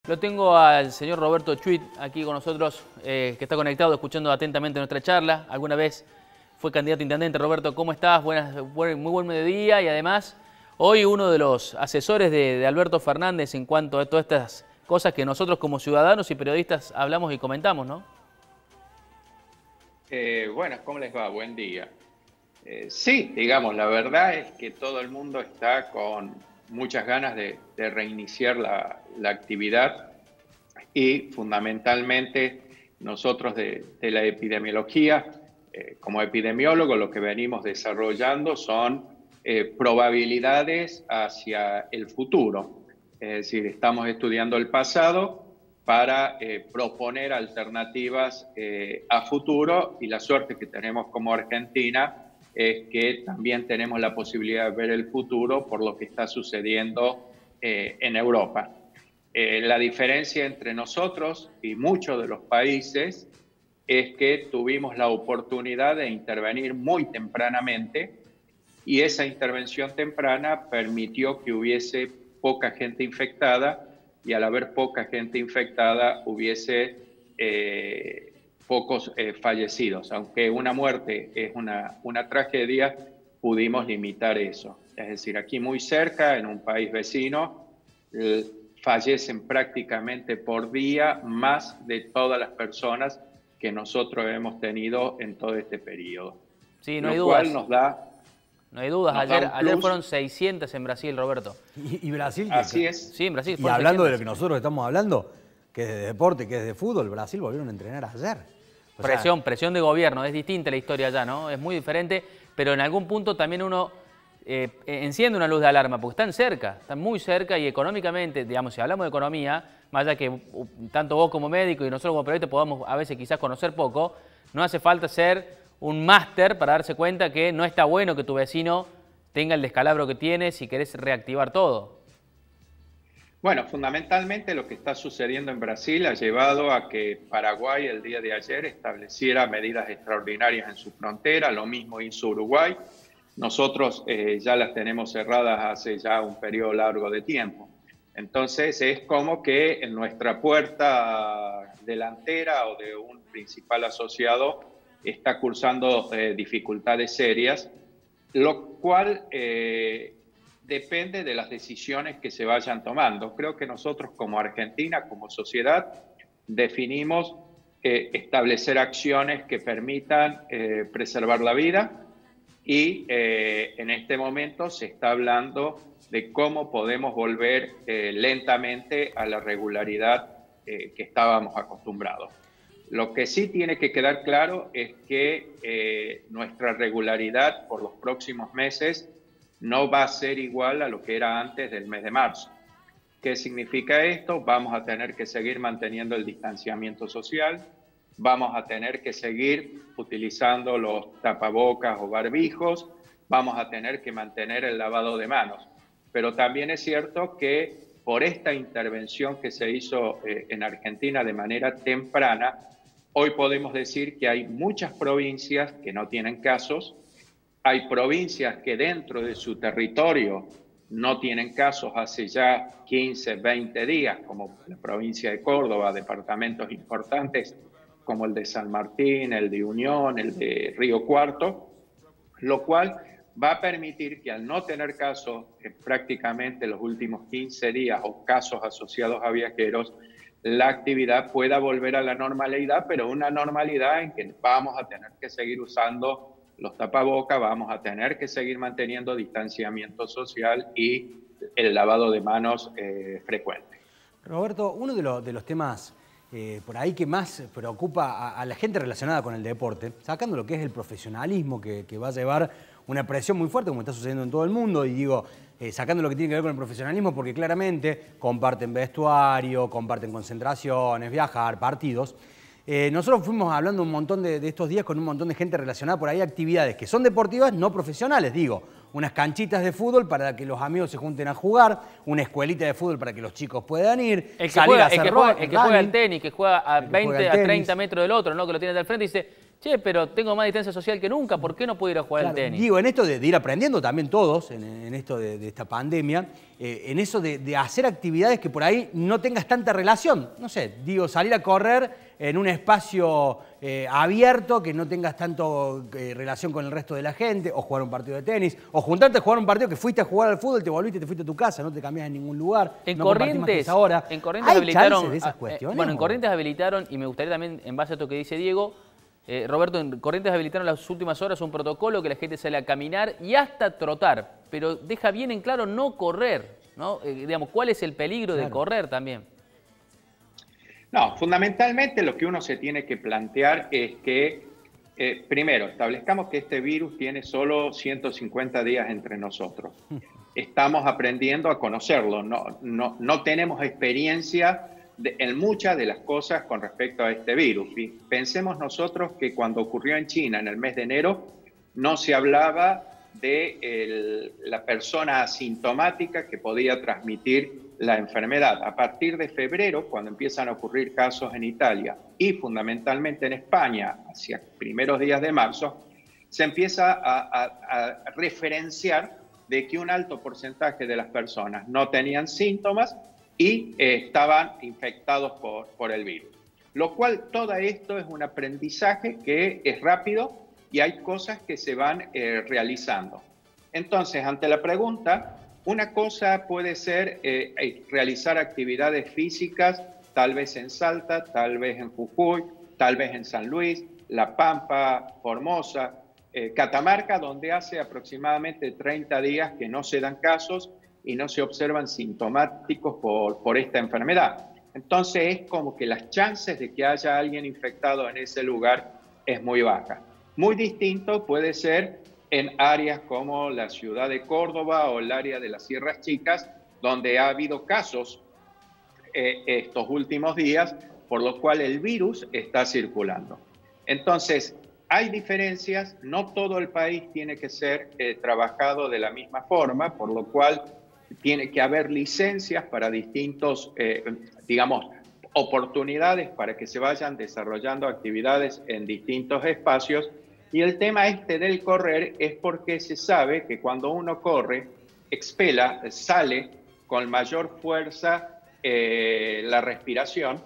Lo tengo al señor Roberto Chuit aquí con nosotros, que está conectado, escuchando atentamente nuestra charla. Alguna vez fue candidato a intendente. Roberto, ¿cómo estás? Muy buen mediodía, y además hoy uno de los asesores de Alberto Fernández en cuanto a todas estas cosas que nosotros como ciudadanos y periodistas hablamos y comentamos, ¿no? Bueno, ¿cómo les va? Buen día. Sí, digamos, la verdad es que todo el mundo está con muchas ganas de reiniciar la actividad, y fundamentalmente nosotros de la epidemiología, como epidemiólogo, lo que venimos desarrollando son probabilidades hacia el futuro. Es decir, estamos estudiando el pasado para proponer alternativas a futuro, y la suerte que tenemos como Argentina es que también tenemos la posibilidad de ver el futuro por lo que está sucediendo en Europa. La diferencia entre nosotros y muchos de los países es que tuvimos la oportunidad de intervenir muy tempranamente, y esa intervención temprana permitió que hubiese poca gente infectada, y al haber poca gente infectada hubiese pocos fallecidos. Aunque una muerte es una tragedia, pudimos limitar eso. Es decir, aquí muy cerca, en un país vecino, fallecen prácticamente por día más de todas las personas que nosotros hemos tenido en todo este periodo. Sí, no hay lo dudas. Cual nos da... No hay dudas, ayer fueron 600 en Brasil, Roberto. ¿Y Brasil? Así es. Sí, en Brasil. Y hablando 600. De lo que nosotros estamos hablando, que es de deporte, que es de fútbol, Brasil volvieron a entrenar ayer. Presión de gobierno, es distinta la historia allá, ¿no? Es muy diferente, pero en algún punto también uno enciende una luz de alarma, porque están muy cerca, y económicamente, digamos, si hablamos de economía, más allá que tanto vos como médico y nosotros como periodistas podamos a veces quizás conocer poco, no hace falta ser un máster para darse cuenta que no está bueno que tu vecino tenga el descalabro que tiene si querés reactivar todo. Bueno, fundamentalmente lo que está sucediendo en Brasil ha llevado a que Paraguay el día de ayer estableciera medidas extraordinarias en su frontera. Lo mismo hizo Uruguay. Nosotros ya las tenemos cerradas hace ya un periodo largo de tiempo. Entonces es como que en nuestra puerta delantera o de un principal asociado está cursando dificultades serias, lo cual depende de las decisiones que se vayan tomando. Creo que nosotros como Argentina, como sociedad, definimos establecer acciones que permitan preservar la vida, y en este momento se está hablando de cómo podemos volver lentamente a la regularidad que estábamos acostumbrados. Lo que sí tiene que quedar claro es que nuestra regularidad por los próximos meses no va a ser igual a lo que era antes del mes de marzo. ¿Qué significa esto? Vamos a tener que seguir manteniendo el distanciamiento social, vamos a tener que seguir utilizando los tapabocas o barbijos, vamos a tener que mantener el lavado de manos. Pero también es cierto que por esta intervención que se hizo en Argentina de manera temprana, hoy podemos decir que hay muchas provincias que no tienen casos, hay provincias que dentro de su territorio no tienen casos hace ya 15, 20 días, como la provincia de Córdoba, departamentos importantes como el de San Martín, el de Unión, el de Río Cuarto, lo cual va a permitir que al no tener casos prácticamente los últimos 15 días o casos asociados a viajeros, la actividad pueda volver a la normalidad, pero una normalidad en que vamos a tener que seguir usando los tapabocas, vamos a tener que seguir manteniendo distanciamiento social y el lavado de manos frecuente. Roberto, uno de los temas por ahí que más preocupa a la gente relacionada con el deporte, sacando lo que es el profesionalismo que va a llevar una presión muy fuerte, como está sucediendo en todo el mundo, y digo, sacando lo que tiene que ver con el profesionalismo, porque claramente comparten vestuario, comparten concentraciones, viajar, partidos. Nosotros fuimos hablando un montón de estos días con un montón de gente relacionada por ahí, actividades que son deportivas, no profesionales, digo, unas canchitas de fútbol para que los amigos se junten a jugar, una escuelita de fútbol para que los chicos puedan ir, el que juega al tenis, que juega a 20, a 30 metros del otro, ¿no? Que lo tiene del frente y dice, che, pero tengo más distancia social que nunca, ¿por qué no puedo ir a jugar al tenis? Digo, en esto de ir aprendiendo también todos, en esto de esta pandemia, en eso de hacer actividades que por ahí no tengas tanta relación. No sé, digo, salir a correr en un espacio abierto, que no tengas tanto relación con el resto de la gente, o jugar un partido de tenis, o juntarte a jugar un partido que fuiste a jugar al fútbol, te volviste, te fuiste a tu casa, no te cambias en ningún lugar. En no Corrientes, ahora. en Corrientes ¿Hay habilitaron, chances de esas cuestiones? bueno, en Corrientes habilitaron, y me gustaría también, en base a esto que dice Diego, Roberto, en Corrientes habilitaron las últimas horas un protocolo que la gente sale a caminar y hasta trotar, pero deja bien en claro no correr, ¿no? Digamos, ¿cuál es el peligro de correr también? No, fundamentalmente lo que uno se tiene que plantear es que, primero, establezcamos que este virus tiene solo 150 días entre nosotros. Estamos aprendiendo a conocerlo, no tenemos experiencia en muchas de las cosas con respecto a este virus. Pensemos nosotros que cuando ocurrió en China en el mes de enero, no se hablaba de la persona asintomática que podía transmitir la enfermedad. A partir de febrero, cuando empiezan a ocurrir casos en Italia y fundamentalmente en España, hacia primeros días de marzo, se empieza a referenciar de que un alto porcentaje de las personas no tenían síntomas y estaban infectados por el virus. Lo cual, todo esto es un aprendizaje que es rápido y hay cosas que se van realizando. Entonces, ante la pregunta, una cosa puede ser realizar actividades físicas, tal vez en Salta, tal vez en Jujuy, tal vez en San Luis, La Pampa, Formosa, Catamarca, donde hace aproximadamente 30 días que no se dan casos y no se observan sintomáticos por esta enfermedad. Entonces es como que las chances de que haya alguien infectado en ese lugar es muy baja. Muy distinto puede ser en áreas como la ciudad de Córdoba o el área de las Sierras Chicas, donde ha habido casos estos últimos días, por lo cual el virus está circulando. Entonces, hay diferencias, no todo el país tiene que ser trabajado de la misma forma, por lo cual tiene que haber licencias para distintos, digamos, oportunidades para que se vayan desarrollando actividades en distintos espacios. Y el tema este del correr es porque se sabe que cuando uno corre, sale con mayor fuerza la respiración,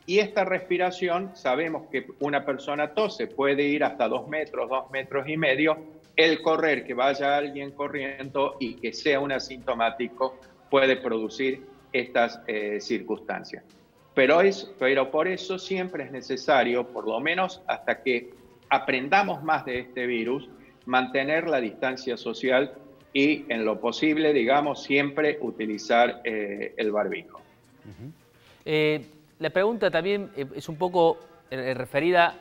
y esta respiración, sabemos que una persona tose, puede ir hasta 2 metros, 2 metros y medio. El correr, que vaya alguien corriendo y que sea un asintomático, puede producir estas circunstancias. Pero por eso siempre es necesario, por lo menos hasta que aprendamos más de este virus, mantener la distancia social y, en lo posible, digamos, siempre utilizar el barbijo. La pregunta también es un poco referida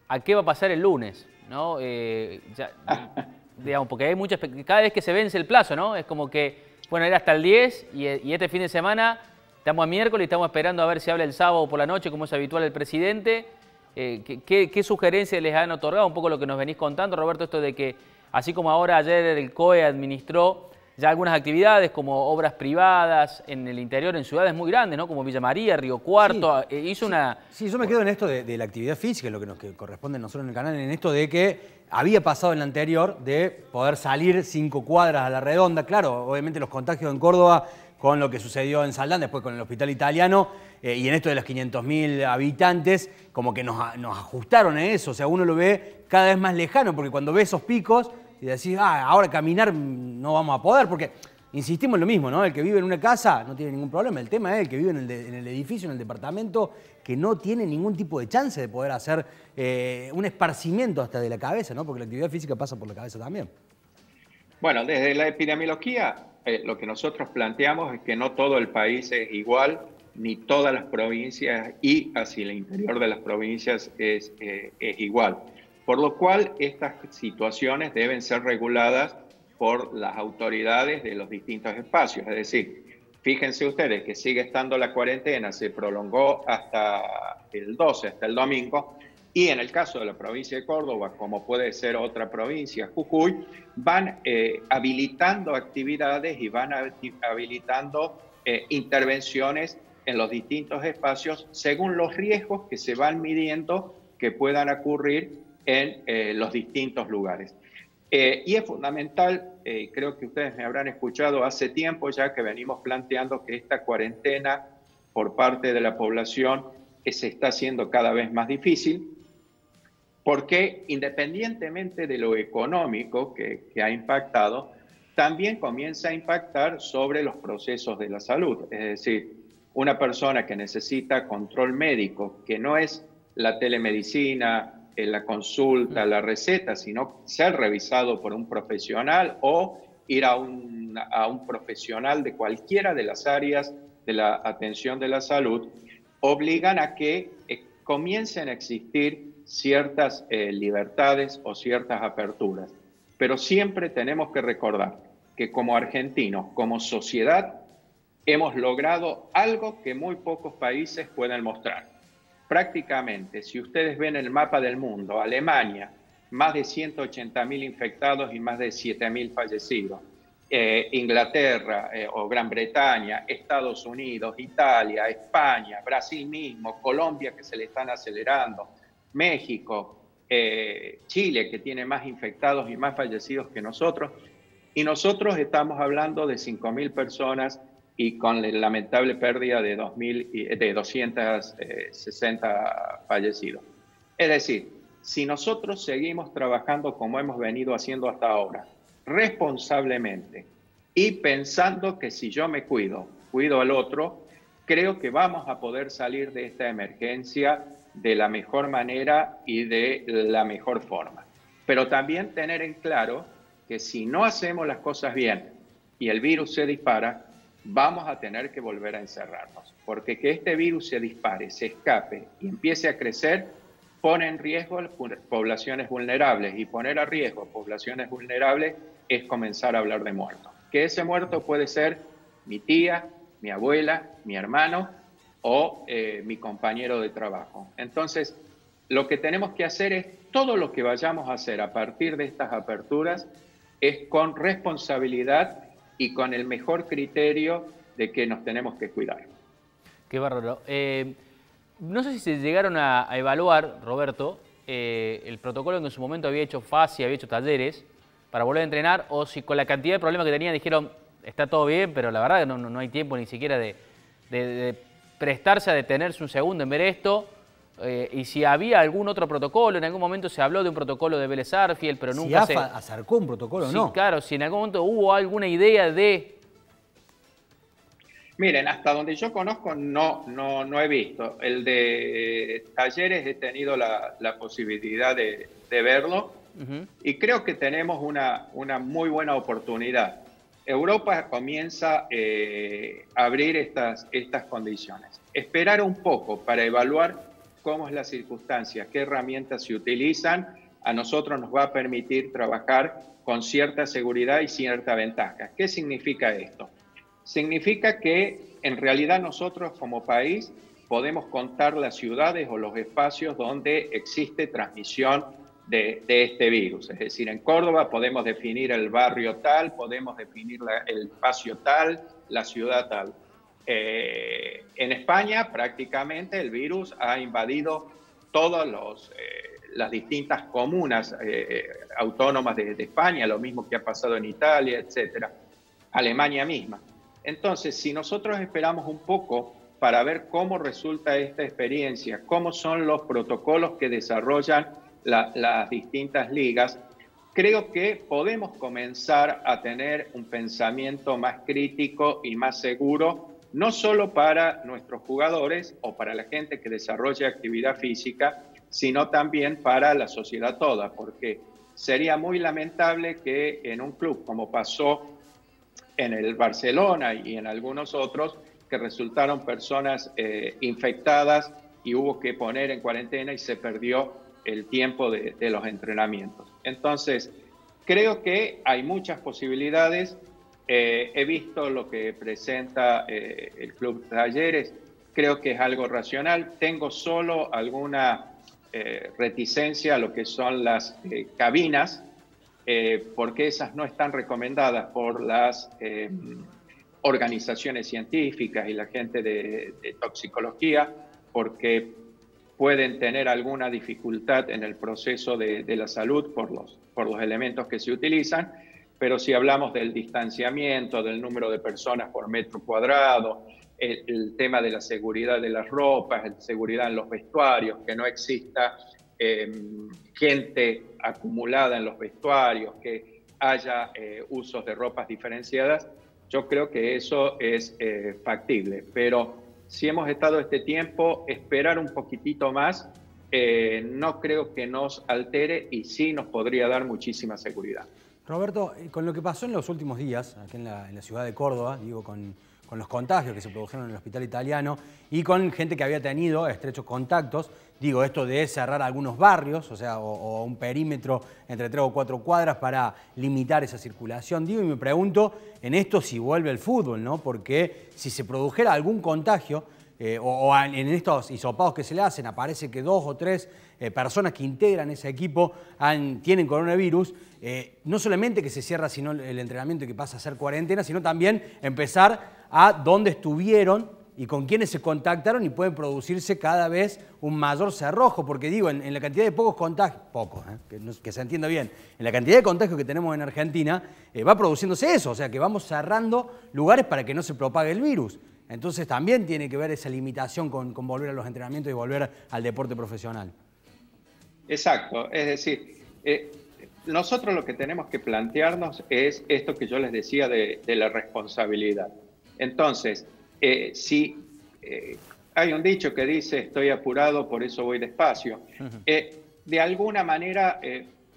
a qué va a pasar el lunes, ¿no? Digamos, porque hay muchas, cada vez que se vence el plazo, ¿no? Es como que, bueno, era hasta el 10 y este fin de semana estamos a miércoles y estamos esperando a ver si habla el sábado por la noche, como es habitual el presidente. ¿Qué sugerencias les han otorgado? Un poco lo que nos venís contando, Roberto, esto de que, así como ahora ayer el COE administró ya algunas actividades como obras privadas en el interior, en ciudades muy grandes, ¿no? Como Villa María, Río Cuarto, sí, hizo una... Sí, yo me quedo en esto de la actividad física, lo que nos corresponde a nosotros en el canal, en esto de que había pasado en la anterior de poder salir 5 cuadras a la redonda. Claro, obviamente los contagios en Córdoba con lo que sucedió en Saldán, después con el hospital italiano, y en esto de los 500.000 habitantes, como que nos ajustaron a eso. O sea, uno lo ve cada vez más lejano, porque cuando ve esos picos y decís, ahora caminar no vamos a poder, porque insistimos en lo mismo, ¿no? El que vive en una casa no tiene ningún problema. El tema es el que vive en el edificio, en el departamento, que no tiene ningún tipo de chance de poder hacer un esparcimiento hasta de la cabeza, ¿no? Porque la actividad física pasa por la cabeza también. Bueno, desde la epidemiología, lo que nosotros planteamos es que no todo el país es igual, ni todas las provincias, y hacia el interior de las provincias es igual. Por lo cual, estas situaciones deben ser reguladas por las autoridades de los distintos espacios. Es decir, fíjense ustedes que sigue estando la cuarentena, se prolongó hasta el 12, hasta el domingo, y en el caso de la provincia de Córdoba, como puede ser otra provincia, Jujuy, van habilitando actividades y van habilitando intervenciones en los distintos espacios según los riesgos que se van midiendo que puedan ocurrir en los distintos lugares. Y es fundamental, creo que ustedes me habrán escuchado hace tiempo ya que venimos planteando que esta cuarentena por parte de la población se está haciendo cada vez más difícil, porque independientemente de lo económico que ha impactado, también comienza a impactar sobre los procesos de la salud. Es decir, una persona que necesita control médico, que no es la telemedicina, la consulta, la receta, sino ser revisado por un profesional o ir a un profesional de cualquiera de las áreas de la atención de la salud, obligan a que comiencen a existir ciertas libertades o ciertas aperturas. Pero siempre tenemos que recordar que como argentinos, como sociedad, hemos logrado algo que muy pocos países pueden mostrar. Prácticamente, si ustedes ven el mapa del mundo, Alemania, más de 180.000 infectados y más de 7.000 fallecidos. Inglaterra o Gran Bretaña, Estados Unidos, Italia, España, Brasil mismo, Colombia que se le están acelerando, México, Chile que tiene más infectados y más fallecidos que nosotros. Y nosotros estamos hablando de 5.000 personas y con la lamentable pérdida de 260 fallecidos. Es decir, si nosotros seguimos trabajando como hemos venido haciendo hasta ahora, responsablemente y pensando que si yo me cuido, cuido al otro, creo que vamos a poder salir de esta emergencia de la mejor manera y de la mejor forma. Pero también tener en claro que si no hacemos las cosas bien y el virus se dispara, vamos a tener que volver a encerrarnos, porque que este virus se dispare, se escape y empiece a crecer, pone en riesgo poblaciones vulnerables, y poner a riesgo poblaciones vulnerables es comenzar a hablar de muertos. Que ese muerto puede ser mi tía, mi abuela, mi hermano o mi compañero de trabajo. Entonces, lo que tenemos que hacer es, todo lo que vayamos a hacer a partir de estas aperturas es con responsabilidad y con el mejor criterio de que nos tenemos que cuidar. Qué bárbaro. No sé si se llegaron a evaluar, Roberto, el protocolo que en su momento había hecho FASI, había hecho talleres para volver a entrenar, o si con la cantidad de problemas que tenían dijeron, está todo bien, pero la verdad que no hay tiempo ni siquiera de prestarse a detenerse un segundo en ver esto, y si había algún otro protocolo. En algún momento se habló de un protocolo de Vélez Sarsfield, pero nunca si AFA acercó un protocolo, sí, ¿no? Claro, si en algún momento hubo alguna idea de... Miren, hasta donde yo conozco no he visto. El de talleres he tenido la posibilidad de verlo, y creo que tenemos una muy buena oportunidad. Europa comienza a abrir estas condiciones. Esperar un poco para evaluar cómo es la circunstancia, qué herramientas se utilizan, a nosotros nos va a permitir trabajar con cierta seguridad y cierta ventaja. ¿Qué significa esto? Significa que en realidad nosotros como país podemos contar las ciudades o los espacios donde existe transmisión de este virus. Es decir, en Córdoba podemos definir el barrio tal, podemos definir el espacio tal, la ciudad tal. En España prácticamente el virus ha invadido todas las distintas comunas autónomas de España, lo mismo que ha pasado en Italia, etcétera, Alemania misma. Entonces, si nosotros esperamos un poco para ver cómo resulta esta experiencia, cómo son los protocolos que desarrollan las distintas ligas, creo que podemos comenzar a tener un pensamiento más crítico y más seguro, no solo para nuestros jugadores o para la gente que desarrolla actividad física, sino también para la sociedad toda, porque sería muy lamentable que en un club, como pasó en el Barcelona y en algunos otros, que resultaron personas infectadas y hubo que poner en cuarentena y se perdió el tiempo de los entrenamientos. Entonces, creo que hay muchas posibilidades. He visto lo que presenta el Club Talleres, creo que es algo racional. Tengo solo alguna reticencia a lo que son las cabinas, porque esas no están recomendadas por las organizaciones científicas y la gente de toxicología, porque pueden tener alguna dificultad en el proceso de la salud por los elementos que se utilizan, pero si hablamos del distanciamiento, del número de personas por metro cuadrado, el tema de la seguridad de las ropas, la seguridad en los vestuarios, que no exista gente acumulada en los vestuarios, que haya usos de ropas diferenciadas, yo creo que eso es factible. Pero si hemos estado este tiempo, esperar un poquitito más, no creo que nos altere y sí nos podría dar muchísima seguridad. Roberto, con lo que pasó en los últimos días, aquí en la ciudad de Córdoba, digo, con los contagios que se produjeron en el hospital italiano y con gente que había tenido estrechos contactos, digo, esto de cerrar algunos barrios, o sea, o un perímetro entre 3 o 4 cuadras para limitar esa circulación, digo, y me pregunto en esto si vuelve el fútbol, ¿no? Porque si se produjera algún contagio, en estos hisopados que se le hacen, aparece que 2 o 3 personas que integran ese equipo tienen coronavirus, no solamente que se cierra sino el entrenamiento y que pasa a ser cuarentena, sino también empezar a dónde estuvieron y con quiénes se contactaron y pueden producirse cada vez un mayor cerrojo, porque digo, en la cantidad de pocos contagios, que se entienda bien, en la cantidad de contagios que tenemos en Argentina, va produciéndose eso, o sea que vamos cerrando lugares para que no se propague el virus. Entonces también tiene que ver esa limitación con volver a los entrenamientos y volver al deporte profesional. Exacto, es decir, nosotros lo que tenemos que plantearnos es esto que yo les decía de la responsabilidad. Entonces, si hay un dicho que dice estoy apurado, por eso voy despacio, de alguna manera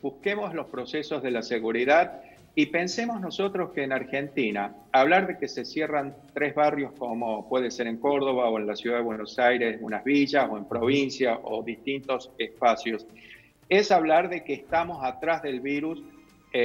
busquemos los procesos de la seguridad y pensemos nosotros que en Argentina, hablar de que se cierran 3 barrios como puede ser en Córdoba o en la ciudad de Buenos Aires, unas villas o en provincia o distintos espacios, es hablar de que estamos atrás del virus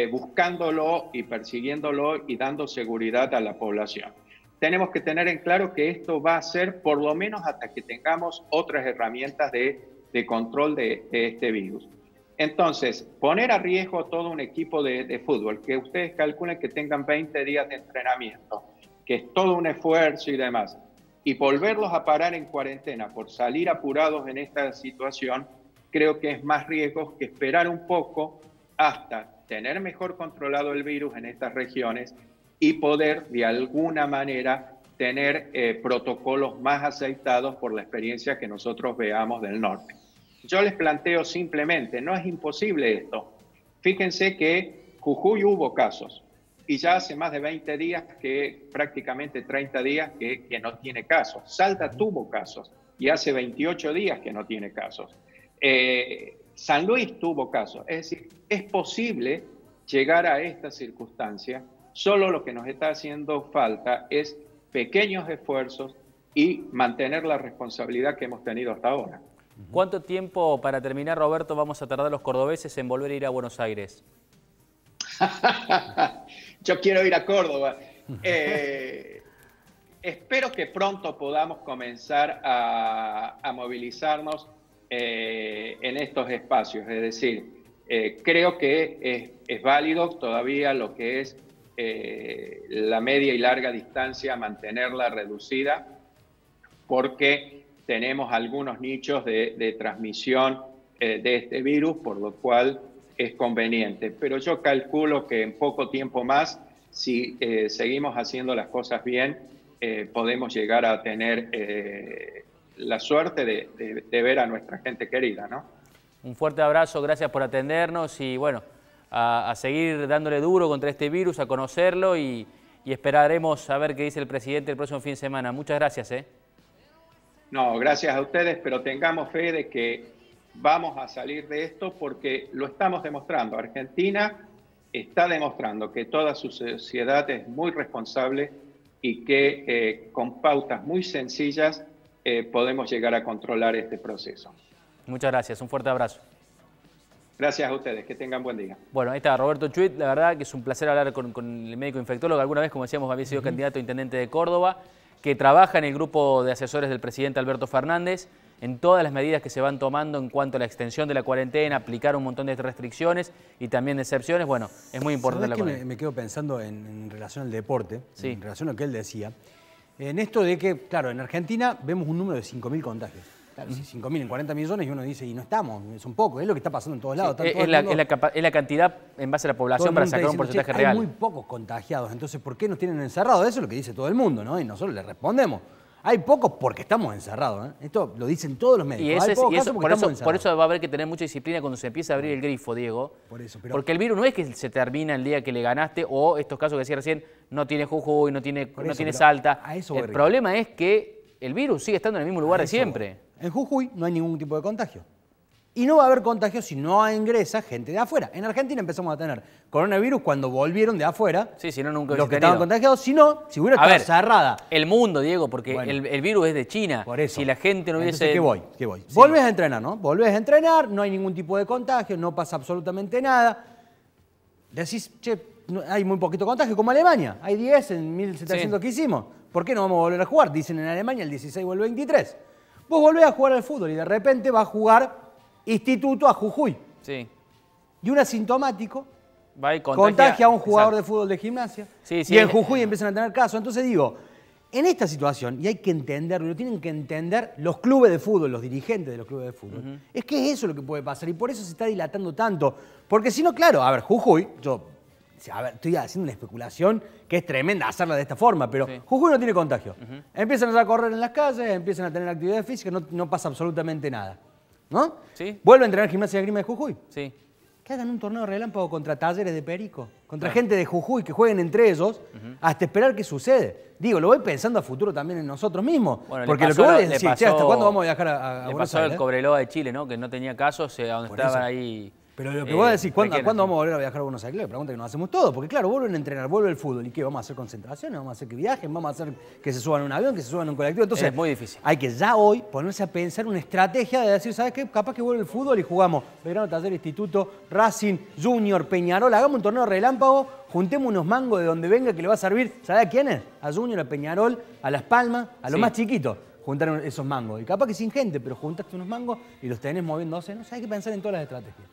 buscándolo y persiguiéndolo y dando seguridad a la población. Tenemos que tener en claro que esto va a ser por lo menos hasta que tengamos otras herramientas de control de este virus. Entonces, poner a riesgo todo un equipo de fútbol, que ustedes calculen que tengan 20 días de entrenamiento, que es todo un esfuerzo y demás, y volverlos a parar en cuarentena por salir apurados en esta situación, creo que es más riesgo que esperar un poco hasta tener mejor controlado el virus en estas regiones y poder de alguna manera tener protocolos más aceitados por la experiencia que nosotros veamos del norte. Yo les planteo simplemente, no es imposible esto. Fíjense que Jujuy hubo casos y ya hace más de 20 días, prácticamente 30 días que no tiene casos. Salta tuvo casos y hace 28 días que no tiene casos. San Luis tuvo casos. Es decir, es posible llegar a esta circunstancia, solo lo que nos está haciendo falta es pequeños esfuerzos y mantener la responsabilidad que hemos tenido hasta ahora. ¿Cuánto tiempo, para terminar, Roberto, vamos a tardar los cordobeses en volver a ir a Buenos Aires? Yo quiero ir a Córdoba. Espero que pronto podamos comenzar a movilizarnos en estos espacios. Es decir, creo que es válido todavía lo que es la media y larga distancia, mantenerla reducida, porque tenemos algunos nichos de transmisión de este virus, por lo cual es conveniente. Pero yo calculo que en poco tiempo más, si seguimos haciendo las cosas bien, podemos llegar a tener la suerte de ver a nuestra gente querida, ¿no? Un fuerte abrazo, gracias por atendernos y bueno, a seguir dándole duro contra este virus, a conocerlo y esperaremos a ver qué dice el presidente el próximo fin de semana. Muchas gracias. No, gracias a ustedes, pero tengamos fe de que vamos a salir de esto porque lo estamos demostrando. Argentina está demostrando que toda su sociedad es muy responsable y que con pautas muy sencillas podemos llegar a controlar este proceso. Muchas gracias, un fuerte abrazo. Gracias a ustedes, que tengan buen día. Bueno, ahí está Roberto Chuit, la verdad que es un placer hablar con el médico infectólogo, alguna vez, como decíamos, había sido candidato a intendente de Córdoba, que trabaja en el grupo de asesores del presidente Alberto Fernández, en todas las medidas que se van tomando en cuanto a la extensión de la cuarentena, aplicar un montón de restricciones y también de excepciones. Bueno, es muy importante la cuarentena. Me quedo pensando en relación al deporte, sí, en relación a lo que él decía, en esto de que, claro, en Argentina vemos un número de 5.000 contagios. Claro, si 5.000 en 40 millones y uno dice, y no estamos, son pocos, es lo que está pasando en todos lados. Sí, es la cantidad en base a la población para sacar un porcentaje real. Hay muy pocos contagiados, entonces ¿por qué nos tienen encerrados? Eso es lo que dice todo el mundo, ¿no? Y nosotros le respondemos. Hay pocos porque estamos encerrados, ¿eh? Esto lo dicen todos los médicos. Por eso va a haber que tener mucha disciplina cuando se empiece a abrir el grifo, Diego. Porque el virus no es que se termina el día que le ganaste o estos casos que decía recién, no tiene Jujuy, no tiene Salta. El problema es que el virus sigue estando en el mismo lugar de siempre. En Jujuy no hay ningún tipo de contagio. Y no va a haber contagio si no ingresa gente de afuera. En Argentina empezamos a tener coronavirus cuando volvieron de afuera. Sí, si no, nunca los que estaban contagiados. Si no, si hubiera estado cerrada. El mundo, Diego, porque el virus es de China. Por eso. Si la gente no hubiese... Entonces, ¿qué voy? Sí. Volvés a entrenar, ¿no? Volvés a entrenar, no hay ningún tipo de contagio, no pasa absolutamente nada. Decís, che, hay muy poquito contagio, como Alemania. Hay 10 en 1.700 que hicimos. ¿Por qué no vamos a volver a jugar? Dicen en Alemania el 16 o el 23. Vos volvés a jugar al fútbol y de repente vas a jugar Instituto a Jujuy. Sí. Y un asintomático va y contagia a un jugador de fútbol de gimnasia. Y en Jujuy empiezan a tener casos. Entonces digo, en esta situación, y hay que entenderlo, lo tienen que entender los clubes de fútbol, los dirigentes de los clubes de fútbol, es que es eso lo que puede pasar y por eso se está dilatando tanto. Porque si no, claro, a ver, Jujuy, estoy haciendo una especulación que es tremenda hacerla de esta forma, pero Jujuy no tiene contagio. Empiezan a correr en las calles, empiezan a tener actividad física, no pasa absolutamente nada. ¿No? Sí. Vuelve a entrenar Gimnasia de Esgrima de Jujuy. Sí. Que hagan un torneo relámpago contra Talleres de Perico, contra gente de Jujuy, que jueguen entre ellos, hasta esperar qué sucede. Digo, lo voy pensando a futuro también en nosotros misos. Bueno, porque lo que voy a decir, ¿hasta cuándo vamos a viajar a Buenos Aires? Le pasó al Cobreloa de Chile, ¿no? Que no tenía casos, donde estaban ahí... Pero lo que voy a decir, ¿cuándo vamos a volver a viajar a Buenos Aires? La pregunta que nos hacemos todos, porque claro, vuelven a entrenar, vuelve el fútbol, ¿y qué? ¿Vamos a hacer concentraciones? ¿Vamos a hacer que viajen? ¿Vamos a hacer que se suban a un avión, que se suban a un colectivo? Entonces, es muy difícil. Hay que ya hoy ponerse a pensar una estrategia de decir, ¿sabes qué? Capaz que vuelve el fútbol y jugamos Belgrano, Talleres, Instituto, Racing, Junior, Peñarol, hagamos un torneo relámpago, juntemos unos mangos de donde venga que le va a servir, ¿sabes a quiénes? A Junior, a Peñarol, a Las Palmas, a los más chiquitos. Juntar esos mangos. Y capaz que sin gente, pero juntaste unos mangos y los tenés moviéndose. No sé, hay que pensar en todas las estrategias.